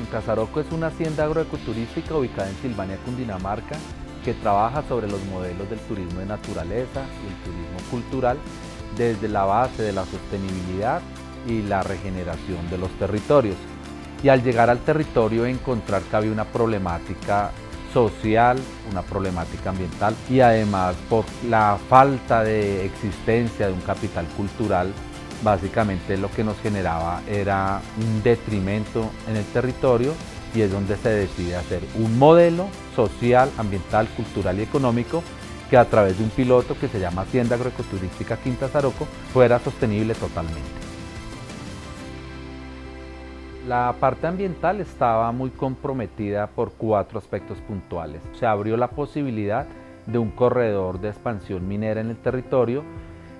Finca Saroco es una hacienda agroecoturística ubicada en Silvania, Cundinamarca, que trabaja sobre los modelos del turismo de naturaleza y el turismo cultural desde la base de la sostenibilidad y la regeneración de los territorios. Y al llegar al territorio encontrar que había una problemática social, una problemática ambiental y además por la falta de existencia de un capital cultural, básicamente lo que nos generaba era un detrimento en el territorio y es donde se decide hacer un modelo social, ambiental, cultural y económico que a través de un piloto que se llama Hacienda Agroecoturística Quinta Saroco fuera sostenible totalmente. La parte ambiental estaba muy comprometida por 4 aspectos puntuales. Se abrió la posibilidad de un corredor de expansión minera en el territorio,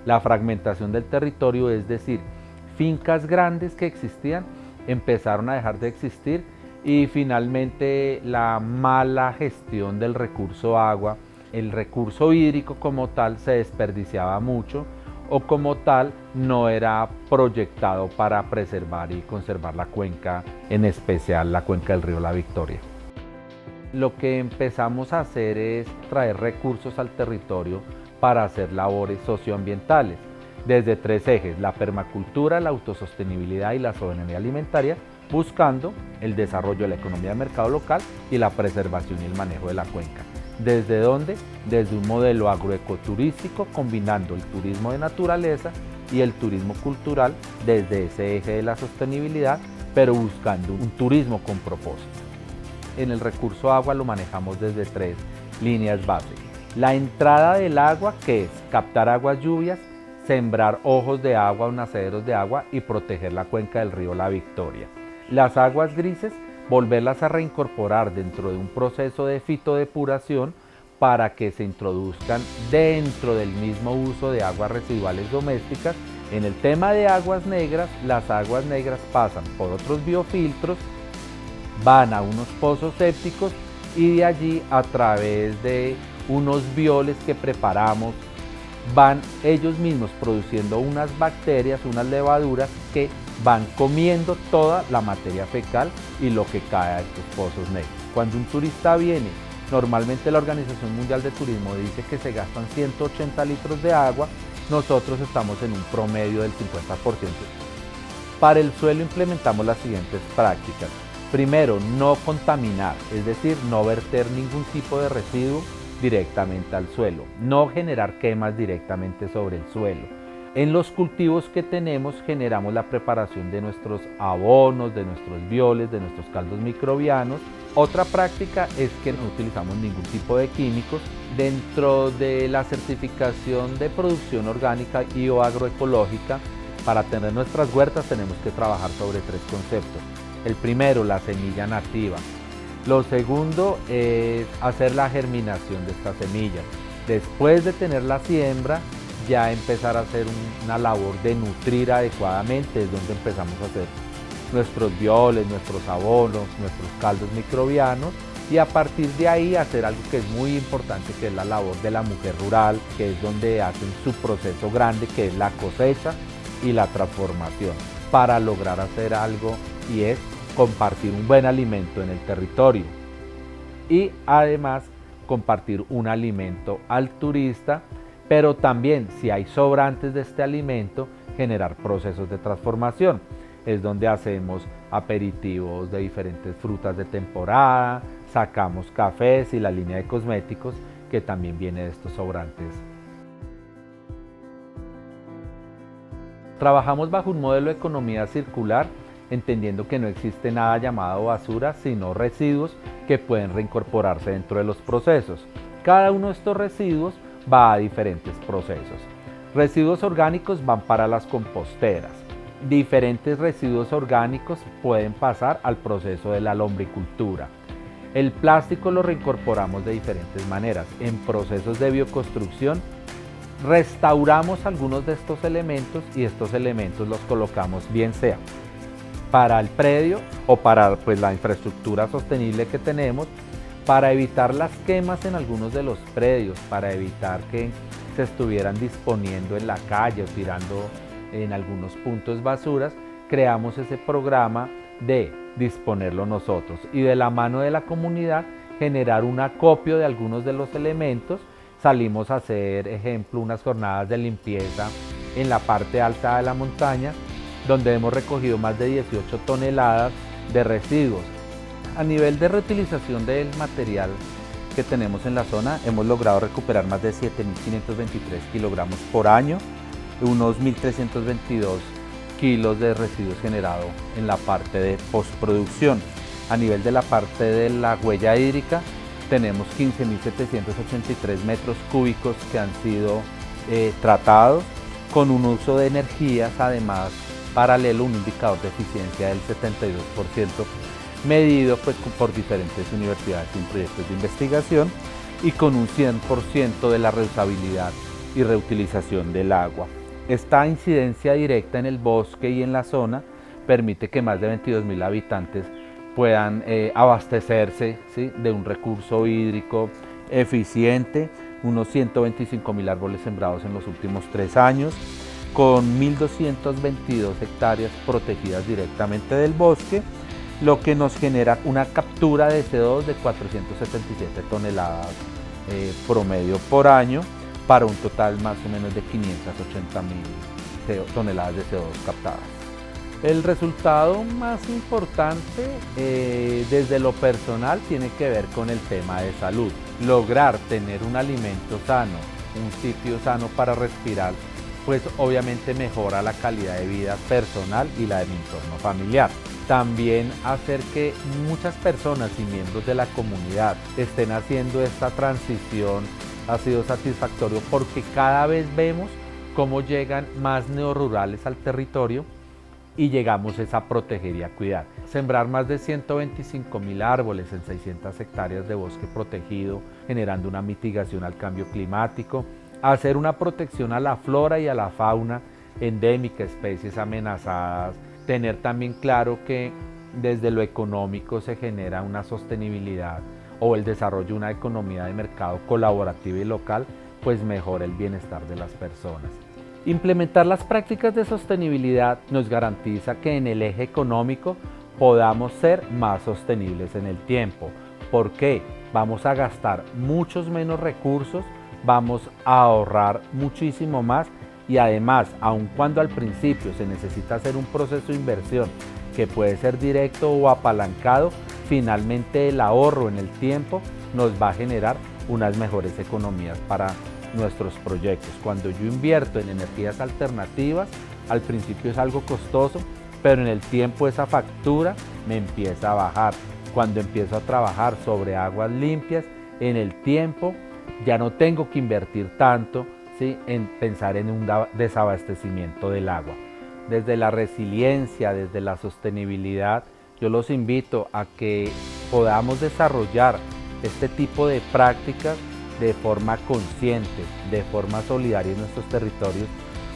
la fragmentación del territorio, es decir, fincas grandes que existían empezaron a dejar de existir y finalmente la mala gestión del recurso agua, el recurso hídrico como tal se desperdiciaba mucho o como tal no era proyectado para preservar y conservar la cuenca, en especial la cuenca del río La Victoria. Lo que empezamos a hacer es traer recursos al territorio para hacer labores socioambientales, desde 3 ejes, la permacultura, la autosostenibilidad y la soberanía alimentaria, buscando el desarrollo de la economía de mercado local y la preservación y el manejo de la cuenca. ¿Desde dónde? Desde un modelo agroecoturístico combinando el turismo de naturaleza y el turismo cultural desde ese eje de la sostenibilidad, pero buscando un turismo con propósito. En el recurso agua lo manejamos desde 3 líneas base. La entrada del agua, que es captar aguas lluvias, sembrar ojos de agua o nacederos de agua y proteger la cuenca del río La Victoria. Las aguas grises, volverlas a reincorporar dentro de un proceso de fitodepuración para que se introduzcan dentro del mismo uso de aguas residuales domésticas. En el tema de aguas negras, las aguas negras pasan por otros biofiltros, van a unos pozos sépticos y de allí a través de unos bioles que preparamos, van ellos mismos produciendo unas bacterias, unas levaduras que van comiendo toda la materia fecal y lo que cae a estos pozos negros. Cuando un turista viene, normalmente la Organización Mundial de Turismo dice que se gastan 180 litros de agua, nosotros estamos en un promedio del 50%. Para el suelo implementamos las siguientes prácticas. Primero, no contaminar, es decir, no verter ningún tipo de residuo directamente al suelo, no generar quemas directamente sobre el suelo. En los cultivos que tenemos generamos la preparación de nuestros abonos, de nuestros bioles, de nuestros caldos microbianos. Otra práctica es que no utilizamos ningún tipo de químicos. Dentro de la certificación de producción orgánica y o agroecológica, para tener nuestras huertas tenemos que trabajar sobre 3 conceptos. El primero, la semilla nativa. Lo segundo es hacer la germinación de estas semillas. Después de tener la siembra, ya empezar a hacer una labor de nutrir adecuadamente, es donde empezamos a hacer nuestros bioles, nuestros abonos, nuestros caldos microbianos y a partir de ahí hacer algo que es muy importante, que es la labor de la mujer rural, que es donde hacen su proceso grande, que es la cosecha y la transformación, para lograr hacer algo y es compartir un buen alimento en el territorio y además compartir un alimento al turista, pero también si hay sobrantes de este alimento, generar procesos de transformación. Es donde hacemos aperitivos de diferentes frutas de temporada, sacamos cafés y la línea de cosméticos que también viene de estos sobrantes. Trabajamos bajo un modelo de economía circular, entendiendo que no existe nada llamado basura, sino residuos que pueden reincorporarse dentro de los procesos. Cada uno de estos residuos va a diferentes procesos. Residuos orgánicos van para las composteras. Diferentes residuos orgánicos pueden pasar al proceso de la lombricultura. El plástico lo reincorporamos de diferentes maneras. En procesos de bioconstrucción, restauramos algunos de estos elementos y estos elementos los colocamos bien sea para el predio o para la infraestructura sostenible que tenemos, para evitar las quemas en algunos de los predios, para evitar que se estuvieran disponiendo en la calle o tirando en algunos puntos basuras, creamos ese programa de disponerlo nosotros y de la mano de la comunidad generar un acopio de algunos de los elementos. Salimos a hacer, ejemplo, unas jornadas de limpieza en la parte alta de la montaña, donde hemos recogido más de 18 toneladas de residuos. A nivel de reutilización del material que tenemos en la zona, hemos logrado recuperar más de 7.523 kilogramos por año, unos 1.322 kilos de residuos generados en la parte de postproducción. A nivel de la parte de la huella hídrica, tenemos 15.783 metros cúbicos que han sido tratados con un uso de energías, además paralelo, un indicador de eficiencia del 72%, medido pues, por diferentes universidades en proyectos de investigación y con un 100% de la reusabilidad y reutilización del agua. Esta incidencia directa en el bosque y en la zona permite que más de 22.000 habitantes puedan abastecerse, ¿sí?, de un recurso hídrico eficiente, unos 125.000 árboles sembrados en los últimos 3 años, con 1.222 hectáreas protegidas directamente del bosque, lo que nos genera una captura de CO2 de 477 toneladas promedio por año, para un total más o menos de 580.000 toneladas de CO2 captadas. El resultado más importante desde lo personal tiene que ver con el tema de salud. Lograr tener un alimento sano, un sitio sano para respirar, pues obviamente mejora la calidad de vida personal y la de mi entorno familiar. También hacer que muchas personas y miembros de la comunidad estén haciendo esta transición ha sido satisfactorio, porque cada vez vemos cómo llegan más neorurales al territorio y llegamos a proteger y a cuidar. Sembrar más de 125.000 árboles en 600 hectáreas de bosque protegido, generando una mitigación al cambio climático, hacer una protección a la flora y a la fauna endémica, especies amenazadas, tener también claro que desde lo económico se genera una sostenibilidad o el desarrollo de una economía de mercado colaborativa y local, pues mejora el bienestar de las personas. Implementar las prácticas de sostenibilidad nos garantiza que en el eje económico podamos ser más sostenibles en el tiempo. ¿Por qué? Vamos a gastar muchos menos recursos, vamos a ahorrar muchísimo más y además, aun cuando al principio se necesita hacer un proceso de inversión que puede ser directo o apalancado, finalmente el ahorro en el tiempo nos va a generar unas mejores economías para nuestros proyectos. Cuando yo invierto en energías alternativas, al principio es algo costoso, pero en el tiempo esa factura me empieza a bajar. Cuando empiezo a trabajar sobre aguas limpias, en el tiempo ya no tengo que invertir tanto, ¿sí?, en pensar en un desabastecimiento del agua. Desde la resiliencia, desde la sostenibilidad, yo los invito a que podamos desarrollar este tipo de prácticas de forma consciente, de forma solidaria en nuestros territorios,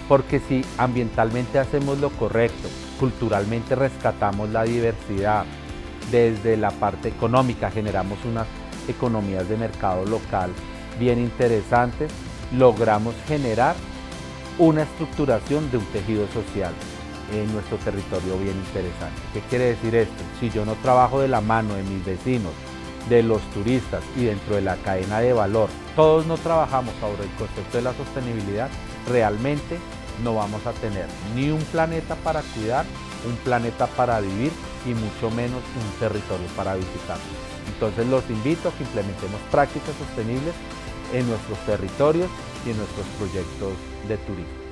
porque si ambientalmente hacemos lo correcto, culturalmente rescatamos la diversidad, desde la parte económica generamos unas economías de mercado local bien interesantes, logramos generar una estructuración de un tejido social en nuestro territorio bien interesante. ¿Qué quiere decir esto? Si yo no trabajo de la mano de mis vecinos, de los turistas y dentro de la cadena de valor, todos no trabajamos sobre el concepto de la sostenibilidad, realmente no vamos a tener ni un planeta para cuidar, un planeta para vivir y mucho menos un territorio para visitar. Entonces los invito a que implementemos prácticas sostenibles en nuestros territorios y en nuestros proyectos de turismo.